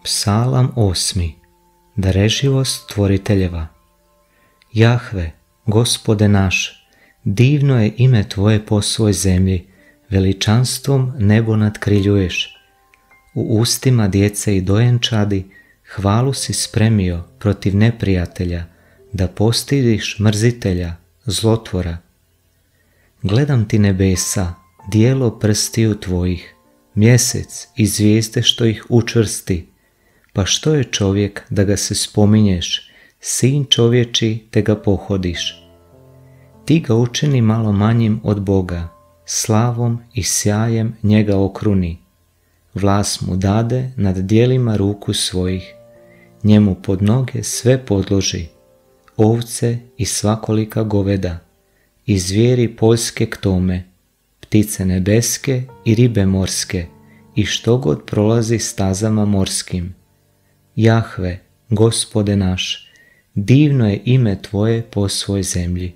Psalam 8. Dareživost stvoriteljeva. Jahve, Gospode naš, divno je ime Tvoje po svoj zemlji, veličanstvom nebo nadkriljuješ. U ustima djece i dojenčadi hvalu si spremio protiv neprijatelja, da postidiš mrzitelja, zlotvora. Gledam ti nebesa, dijelo prstiju Tvojih, mjesec i zvijezde što ih učvrsti. Pa što je čovjek da ga se spominješ, sin čovječi te ga pohodiš. Ti ga učini malo manjim od Boga, slavom i sjajem njega okruni. Vlast mu dade nad dijelima ruku svojih, njemu pod noge sve podloži, ovce i svakolika goveda, i zvijeri poljske k tome, ptice nebeske i ribe morske, i što god prolazi stazama morskim. Jahve, Gospode naš, divno je ime Tvoje po svoj zemlji.